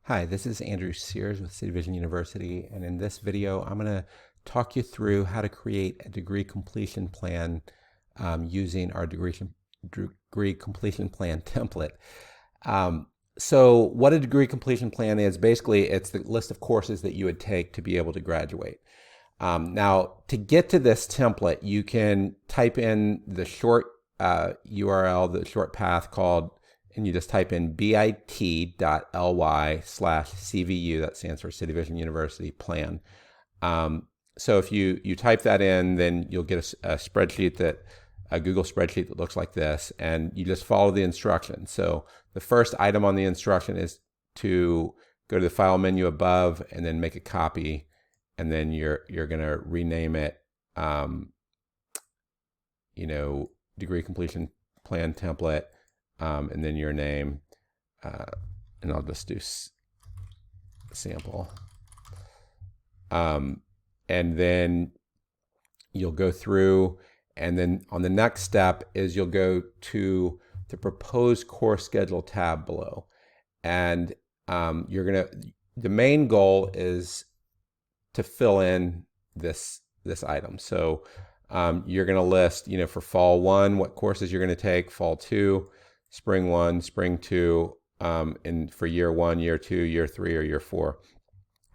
Hi, this is Andrew Sears with City Vision University, and in this video I'm going to talk you through how to create a degree completion plan using our degree completion plan template. So what a degree completion plan is, basically it's the list of courses that you would take to be able to graduate. Now, to get to this template, you can type in the short URL, the short path called, and you just type in bit.ly/CVU, that stands for City Vision University Plan. So if you type that in, then you'll get a spreadsheet, a Google spreadsheet that looks like this, and you just follow the instructions. So the first item on the instruction is to go to the file menu above and then make a copy, and then you're going to rename it, degree completion plan template, and then your name, and I'll just do sample. And then you'll go through, and then on the next step is you'll go to the proposed course schedule tab below. And the main goal is to fill in this item. So you're going to list, for fall 1, what courses you're going to take, fall 2, spring 1, spring 2, and for year 1, year 2, year 3, or year 4.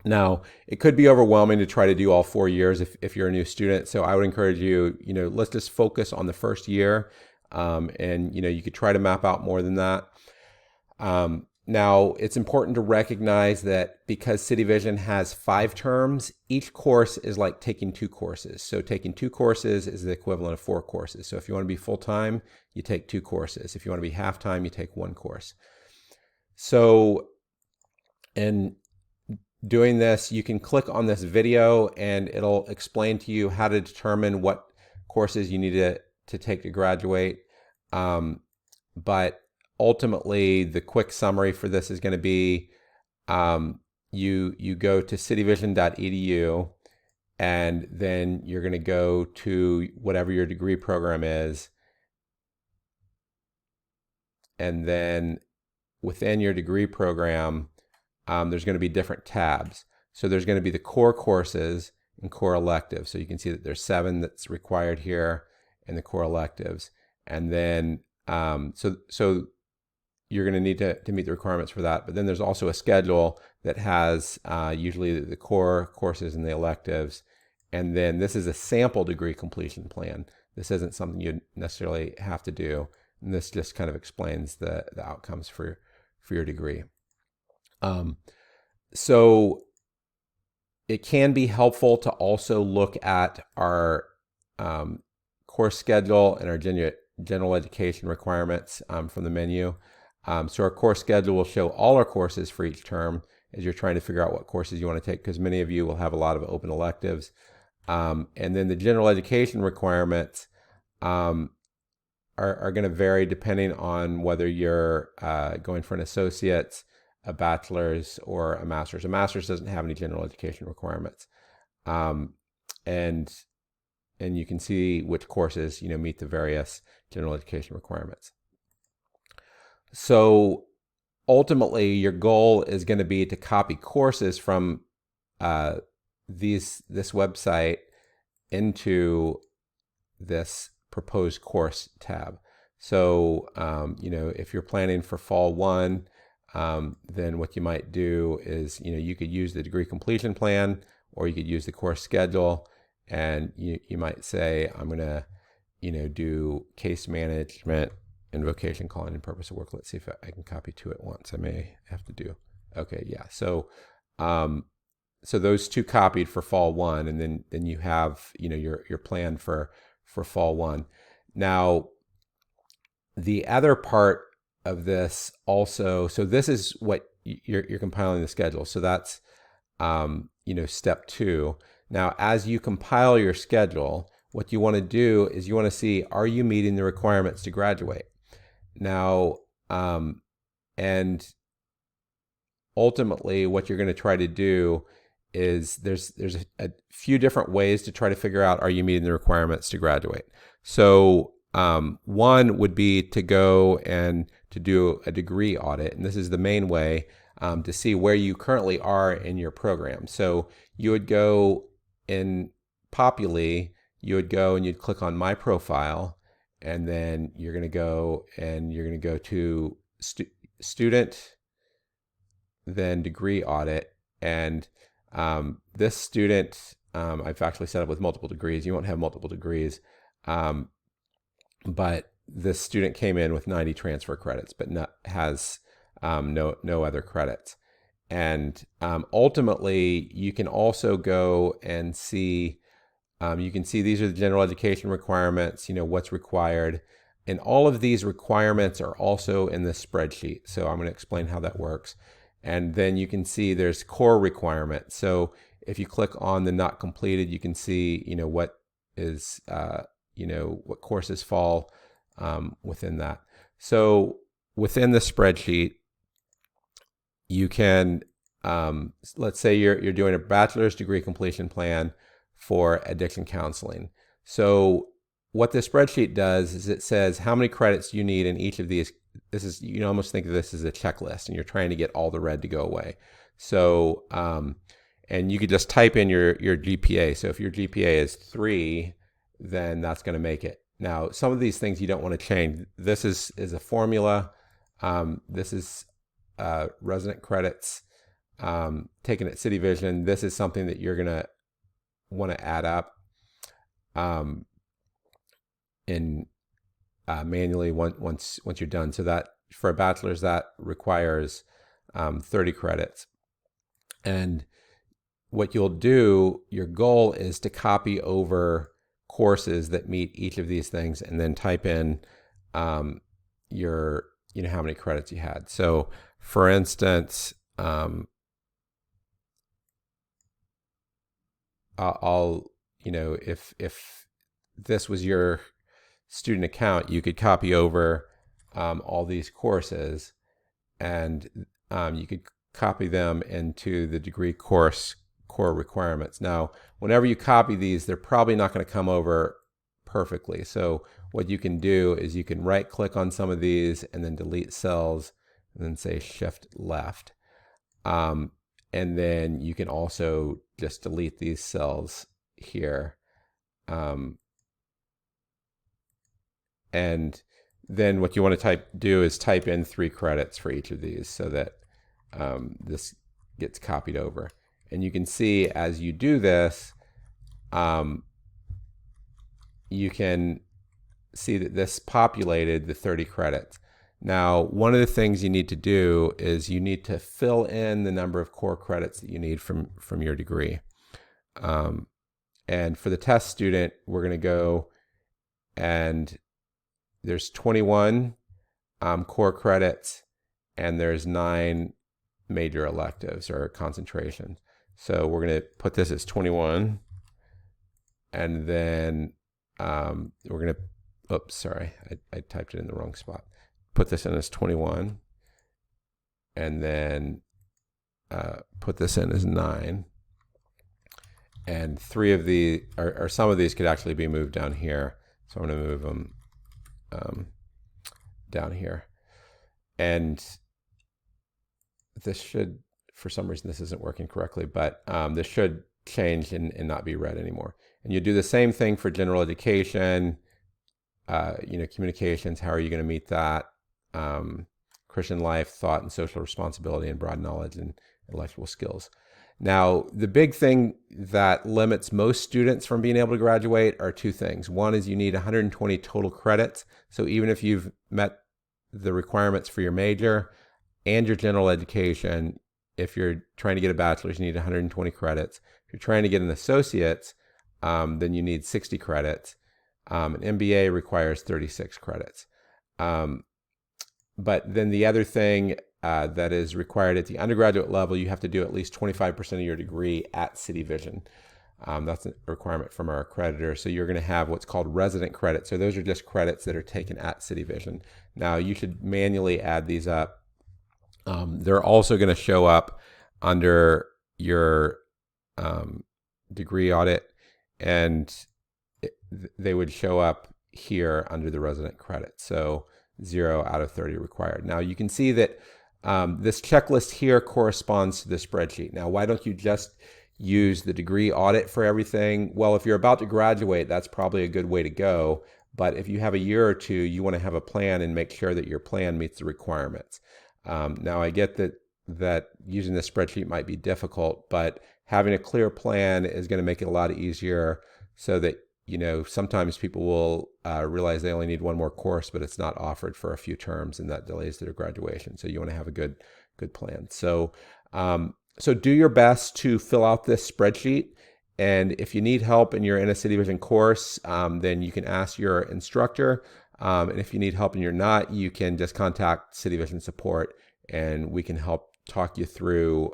Now, it could be overwhelming to try to do all 4 years if you're a new student. So I would encourage you, let's just focus on the first year, and you could try to map out more than that. Now, it's important to recognize that because City Vision has 5 terms, each course is like taking 2 courses. So taking 2 courses is the equivalent of 4 courses. So if you want to be full-time, you take 2 courses. If you want to be half-time, you take 1 course. So in doing this, you can click on this video and it'll explain to you how to determine what courses you need to take to graduate. But ultimately, the quick summary for this is going to be you go to cityvision.edu, and then you're going to go to whatever your degree program is, and then within your degree program there's going to be different tabs. So there's going to be the core courses and core electives. So you can see that there's 7 that's required here in the core electives, and then so you're going to need to meet the requirements for that. But then there's also a schedule that has usually the core courses and the electives. And then this is a sample degree completion plan. This isn't something you necessarily have to do. And this just kind of explains the outcomes for your degree. So it can be helpful to also look at our course schedule and our general education requirements from the menu. So our course schedule will show all our courses for each term as you're trying to figure out what courses you want to take, because many of you will have a lot of open electives. And then the general education requirements are going to vary depending on whether you're going for an associate's, a bachelor's, or a master's. A master's doesn't have any general education requirements. And you can see which courses meet the various general education requirements. So ultimately, your goal is going to be to copy courses from this website into this proposed course tab. So if you're planning for fall 1, then what you might do is you could use the degree completion plan, or you could use the course schedule, and you might say, I'm going to do case management and vocation, calling, and purpose of work. Let's see if I can copy 2 at once. I may have to do. Okay, yeah. So so those 2 copied for fall 1, and then you have your plan for fall 1. Now, the other part of this also, so this is what you're compiling the schedule. So that's step 2. Now, as you compile your schedule, what you want to do is you want to see, are you meeting the requirements to graduate? Now, and ultimately what you're going to try to do is there's a few different ways to try to figure out, are you meeting the requirements to graduate? So one would be to go and to do a degree audit, and this is the main way. to see where you currently are in your program. So you would go in Populi, you would go and you'd click on My Profile, and then you're going to go to Student, then Degree Audit, and this student I've actually set up with multiple degrees. You won't have multiple degrees, but this student came in with 90 transfer credits, but has no other credits. And ultimately, you can also go and see. You can see these are the general education requirements. What's required, and all of these requirements are also in the spreadsheet. So I'm going to explain how that works. And then you can see there's core requirements. So if you click on the not completed, you can see what is what courses fall within that. So within the spreadsheet, you can let's say you're doing a bachelor's degree completion plan for addiction counseling. So what the spreadsheet does is it says how many credits you need in each of these. This is, you almost think of this as a checklist, and you're trying to get all the red to go away. So and you could just type in your GPA. So if your GPA is 3, then that's going to make it. Now, some of these things you don't want to change. This is a formula. This is resident credits taken at City Vision. This is something that you're going to want to add up in manually once you're done. So that for a bachelor's, that requires 30 credits. And what you'll do, your goal is to copy over courses that meet each of these things, and then type in your how many credits you had. So for instance, I'll if this was your student account, you could copy over all these courses, and you could copy them into the degree course core requirements. Now, whenever you copy these, they're probably not going to come over perfectly. So what you can do is you can right click on some of these and then delete cells, and then say shift left. And then you can also just delete these cells here. And then what you want to do is type in 3 credits for each of these, so that this gets copied over. And you can see as you do this, you can see that this populated the 30 credits. Now, one of the things you need to do is you need to fill in the number of core credits that you need from your degree. And for the test student, we're going to go, and there's 21 core credits, and there's 9 major electives or concentrations. So we're going to put this as 21, and then we're going to, oops, sorry, I typed it in the wrong spot. Put this in as 21, and then put this in as 9. And 3 of the, or some of these could actually be moved down here. So I'm going to move them down here. And this should, for some reason this isn't working correctly, but this should change and not be red anymore. And you do the same thing for general education, communications, how are you going to meet that? Christian life, thought and social responsibility, and broad knowledge and intellectual skills. Now, the big thing that limits most students from being able to graduate are 2 things. One is you need 120 total credits. So even if you've met the requirements for your major and your general education, if you're trying to get a bachelor's, you need 120 credits. If you're trying to get an associate's, then you need 60 credits. An MBA requires 36 credits. But then the other thing that is required at the undergraduate level, you have to do at least 25% of your degree at City Vision. That's a requirement from our accreditor. So you're going to have what's called resident credits. So those are just credits that are taken at City Vision. Now you should manually add these up. They're also going to show up under your degree audit, and they would show up here under the resident credit. So 0 out of 30 required. Now you can see that This checklist here corresponds to the spreadsheet. Now, why don't you just use the degree audit for everything? Well, if you're about to graduate, that's probably a good way to go. But if you have a year or two, you want to have a plan and make sure that your plan meets the requirements. Now, I get that using this spreadsheet might be difficult, but having a clear plan is going to make it a lot easier, so that sometimes people will realize they only need one more course, but it's not offered for a few terms, and that delays their graduation. So you want to have a good plan. So so do your best to fill out this spreadsheet. And if you need help and you're in a City Vision course, then you can ask your instructor. And if you need help and you're not, you can just contact City Vision support, and we can help talk you through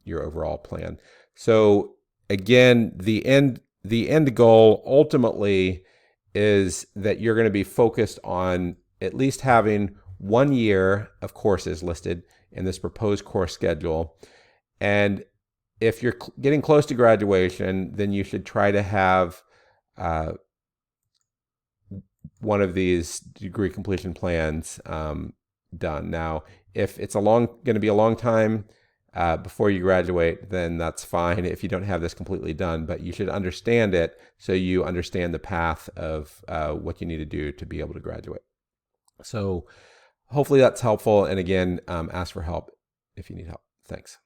your overall plan. So again, the end goal ultimately is that you're going to be focused on at least having 1 year of courses listed in this proposed course schedule. And if you're getting close to graduation, then you should try to have one of these degree completion plans done. Now, if it's going to be a long time before you graduate, then that's fine if you don't have this completely done, but you should understand it so you understand the path of what you need to do to be able to graduate. So hopefully that's helpful. And again, ask for help if you need help. Thanks.